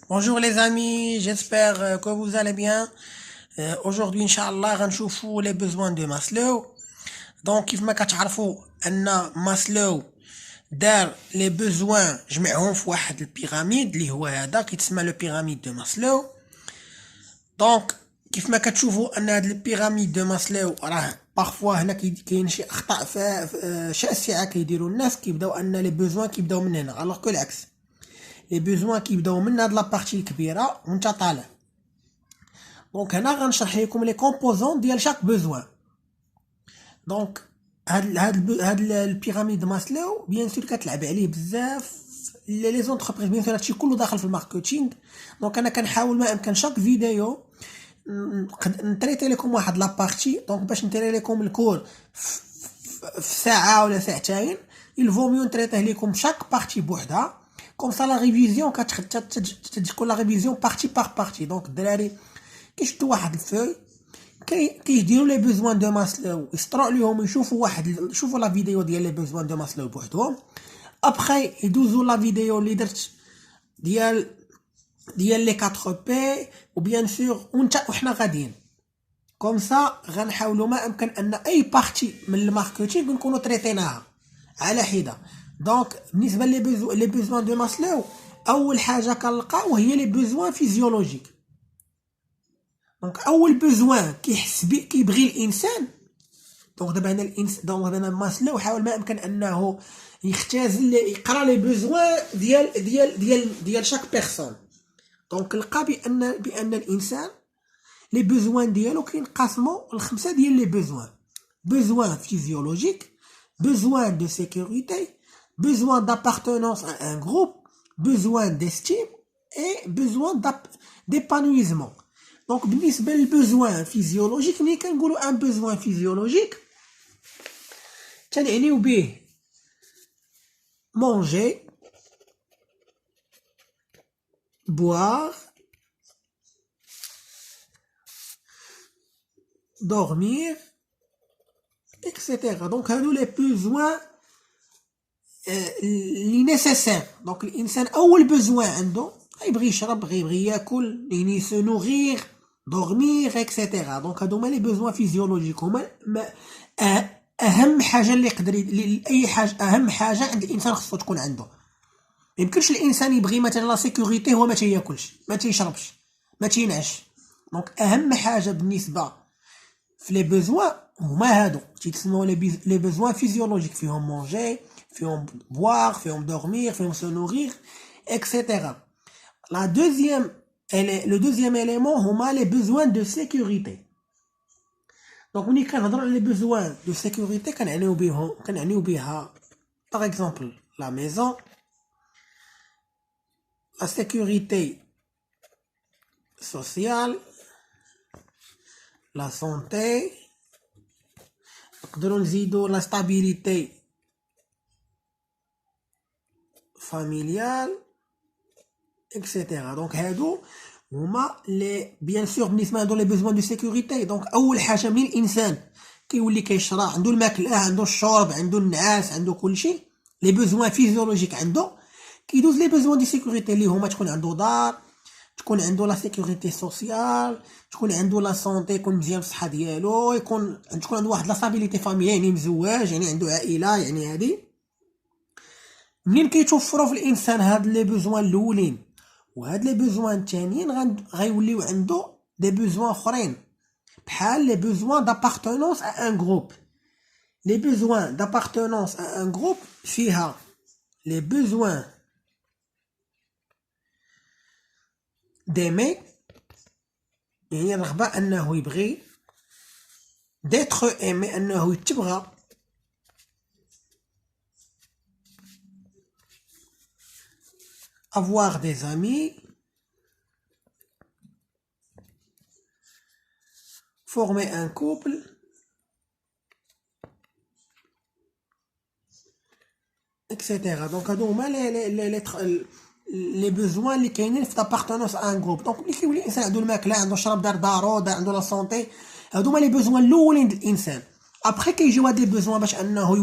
Bonjour les amis, j'espère que vous allez bien. Aujourd'hui, Inch'Allah, غنشوفوا les besoins de Maslow. Donc, كيف ما كتعرفوا أن ماسلو دار les besoins جمعهم في واحد البيراميد اللي هو هذا كيتسمى لو بيراميد دو ماسلو. دونك كيف ما كتشوفوا أن هاد البيراميد دو ماسلو راه بارفوا هنا كاين شي أخطاء شاسعة كيديروا الناس كيبداو أن لي بوزوان كيبداو من هنا alors que العكس. لي بوزوان كيبداو من هاد لابارتي الكبيره وانت طالع. دونك هنا غنشرح لكم لي كومبوزون ديال شاك بوزوان. دونك هاد البيراميد ماسلو بيان سور كتلعب عليه بزاف لي زونتربريز، بيان سور هادشي كله داخل في الماركتينغ. دونك انا كنحاول ما امكن شاك فيديو نتريتي لكم واحد لابارتي. دونك باش نتري لكم الكور في ساعه ولا ساعتين الفو ميو نتريتيه لكم شاك بارتي بوحدها. كوم سا لا ريفيزيون تكون لا ريفيزيون بارتي بار بارتي. دونك الدراري كيشدوا واحد الفوي كيديروا لي بوزوان دو ماسلو يسطروا عليهم يشوفوا لا فيديو ديال لي بوزوان دو ماسلو بوحدهم. ابخي يدوزوا لا فيديو اللي درت ديال لي 4 بي وبيان سور وحنا غاديين كوم سا غنحاولوا ما امكن ان اي بارتي من الماركتينغ نكونوا تريتيناها على حده. دونك بالنسبه لي بوزوان دو ماسلو اول حاجه كنلقاو هي لي بوزوان فيزيولوجيك. دونك اول بوزوان كيبغي الانسان. دونك دابا هنا الانسان، دونك هنا ماسلو حاول ما امكن انه يختزل يقرا لي بوزوان ديال شاك بيرسون. دونك لقى بان الانسان لي بوزوان ديالو كينقسموا لخمسه ديال لي بوزوان. بوزوان فيزيولوجيك، besoin de sécurité, besoin d'appartenance à un groupe, besoin d'estime et besoin d'épanouissement. Donc, بالنسبة للbesoin physiologique, ملي كنقولوا un besoin physiologique تنعنيو به manger, boire, dormir, etc. Donc هادو لي بوزوان لي نيسيسير. دونك الانسان اول بوزوان عنده غيبغي يشرب، غيبغي ياكل، يعني سو نوغير، دورمير اكسيتيرا. دونك هادو هما لي بوزوان فيزيولوجيك، هما اهم حاجه اللي يقدر اي حاجه اهم حاجه عند الانسان خصو تكون عنده. ميمكنش الانسان يبغي مثلا لا سيكوريتي هو ما تياكلش، ما تيشربش، ما تينعش. دونك اهم حاجه بالنسبه في لي بوزوان هما هادو تيتسموا لي بوزوان فيزيولوجيك، فيهم مونجي، فيهم بوار، فيهم دورمير، فيهم سو نوغير اكسيتيرا. le deuxième élément هما les besoins de sécurité. دونك ملي كنهضروا على les besoins de sécurité كنعنيو بها par exemple la maison, la sécurité sociale, la santé، نقدروا نزيدوا la stabilité familiale اكسيتيرا. دونك هادو هما لي بيان سور بالنسبه لهادو لي بوزوان دو سيكوريتي. دونك اول حاجه من الانسان كيولي كيشرا، عنده الماكله، عنده الشرب، عنده النعاس، عنده كلشي، لي بوزوان فيزيولوجيك عنده، كيدوز لي بوزوان دو سيكوريتي اللي هما تكون عنده دار، تكون عنده لا سيكوريتي سوسيال، تكون عنده لا سونتي، يكون مزيان الصحه ديالو، تكون عنده واحد لا ستابيليتي فاميليا، يعني مزواج، يعني عنده عائله، يعني هادي. منين كيتوفروا في الانسان هاد لي بوزوان الاولين وهاد لي بوزوان الثانيين غيوليو عنده دي بوزوان اخرين بحال لي بوزوان دابارتونونس ا ان جروب. لي بوزوان دابارتونونس ا ان جروب فيها لي بوزوان ديمي، يعني الرغبه انه يبغي، ديتر ايمي انه يتبغى، avoir des amis, former un couple, etc. Donc هادو هما لي بوزوان اللي كاينين في l'appartenance à un groupe. دونك ملي كيولي الانسان عنده الماكله، عنده الشراب، دار دارو، عنده لا سونتي، هادو هما لي بوزوان الاولين ديال الانسان. ابخي كيجيو هاد لي بوزوان باش انه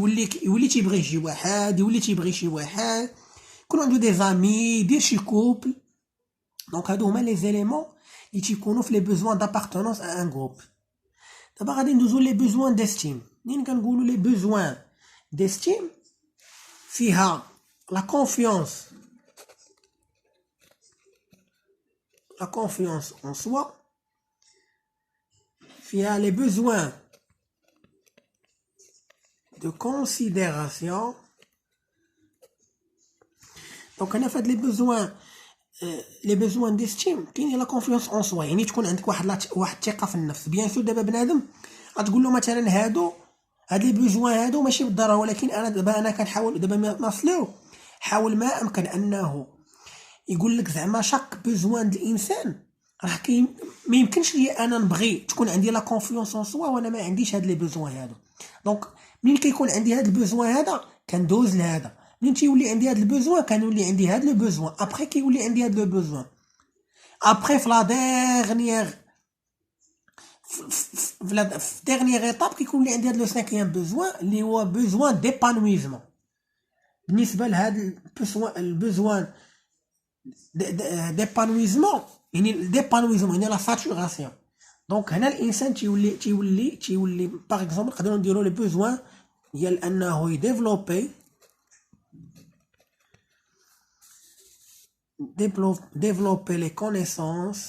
يولي تيبغي شي واحد، يولي تيبغي شي واحد، يكون عنده دي زامي، يدير شي كوبل، دونك هادو هما لي زيليمون اللي تيكونوا في لي بوزوان دابارتونونس ا ان جروب. دابا غادي ندوزو لي بوزوان ديستيم. منين كنقولوا لي بوزوان ديستيم فيها لا كونفيونس en soi, فيها les besoins de considération. دونك هنا فهاد les besoins d'estime كاين لا confiance en soi، يعني تكون عندك واحد الثقة في النفس. بيان سور دابا بنادم غتقول له مثلا هاد لي بوزوان هادو ماشي بالضرورة، ولكن انا كنحاول دابا نصلو، حاول ما امكن انه يقول لك زعما شاك بوزوان د الانسان راه كاين. ما يمكنش لي انا نبغي تكون عندي لا كونفيونس ان سوا وانا ما عنديش هاد لي بوزوان هادو. دونك منين كيكون عندي هاد البوزوان هذا كندوز لهذا، منين تيولي عندي هاد البوزوان كنولي عندي هاد لو بوزوان، ابري كيولي عندي هاد لو بوزوان، ابري في لا ديرنيير ايطاب كيكون لي عندي هاد لو سانكيام بوزوان اللي هو بوزوان ديبانويزمون. بالنسبه لهاد البوزوان ديبانويزمون، يعني ديبانويزمون يعني لا ساتوراسيون. دونك هنا الانسان تيولي باغ اكزومبل نقدروا نديروا لي بوزوان ديال انه يديفلوبي les connaissances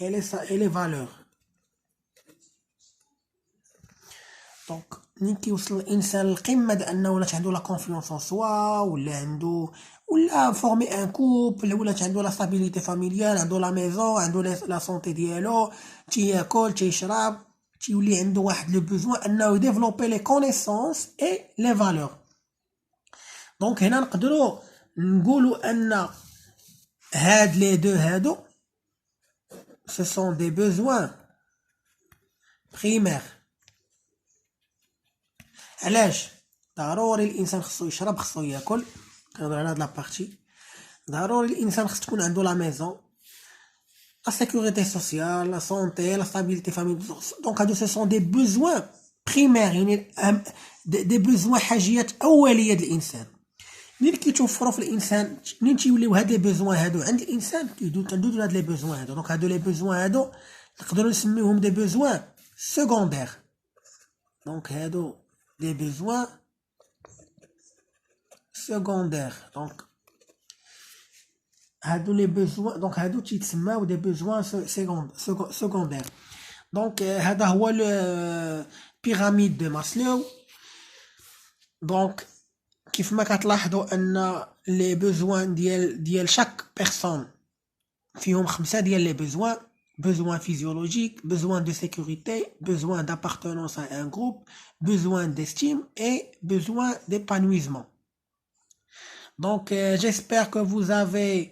et les valeurs. دونك منين كيوصل الانسان للقمه ديال انه ولات عنده لا كونفيونس ان سوا، ولا فورمي ان كوبل، ولات عنده لا ستابيليتي فاميليال، عنده لا ميزون، عنده لا سونتي ديالو، تياكل تيشرب، تيولي عنده واحد لو بوزوان انه يديفلوبي لي كونيسونس اي لي فالور. دونك هنا نقدروا نقولوا ان هاد لي دو هادو ce sont des besoins primaires. علاش؟ ضروري الانسان خصو يشرب، خصو ياكل، كنهضر على هاد لابارتي. ضروري الانسان خص تكون عنده لا ميزون، لا sécurité sociale, la santé, la stabilité familiale. دونك هادو ce sont des besoins primaires، يعني des besoins حاجيات اوليه ديال الانسان. منين كيتوفروا في الانسان، منين تيوليو هاد لي بوزوان هادو عند الانسان تندوزو هاد لي بوزوان هادو. دونك هادو لي بوزوان هادو نقدروا نسميوهم دي بوزوان سكوندير. دونك هادو دي بوزوان سكوندير. دونك هادو لي بوزوان، دونك هادو تيتسماو دي بوزوان سكوندير. دونك هذا هو لو بيراميد دو ماسلو. دونك كيف ما كتلاحظوا ان لي بوزوان ديال شاك بيرسون فيهم 5 ديال لي بوزوان: besoin physiologique, besoin de sécurité, besoin d'appartenance à un groupe, besoin d'estime et besoin d'épanouissement. Donc j'espère que vous avez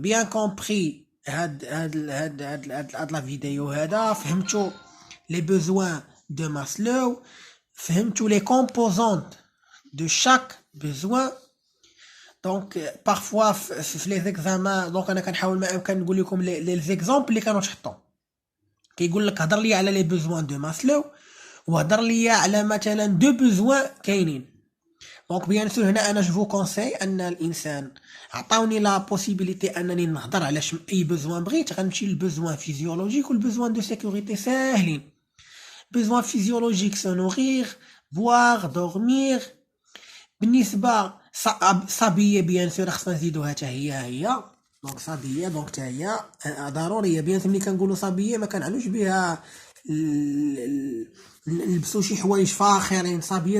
bien compris هاد la vidéo هذا. فهمتوا les besoins de Maslow، فهمتوا les composantes de chaque besoin. دونك بارفوا في لي زيكزامان، دونك انا كنحاول ما امكن نقول لكم لي زيكزامبل اللي كانوا تحطوا. كيقول لك هضر لي على لي بوزوان دو ماسلو، وهضر لي على مثلا دو بوزوان كاينين. دونك بيان سور هنا انا جو كونساي ان الانسان عطاوني لا بوسيبيليتي انني نهضر على اي بوزوان بغيت، غنمشي للبوزوان فيزيولوجيك والبوزوان دو سيكوريتي ساهلين. بوزوان فيزيولوجيك سو نوغير، بوار، دورمير. بالنسبه صابيه بيان سور خصنا نزيدوها حتى هي. دونك صابيه، دونك حتى هي ضروريه. بيان سور ملي كنقولوا صابيه ما كنعنوش بها نلبسوا شي حوايج فاخرين. صابيه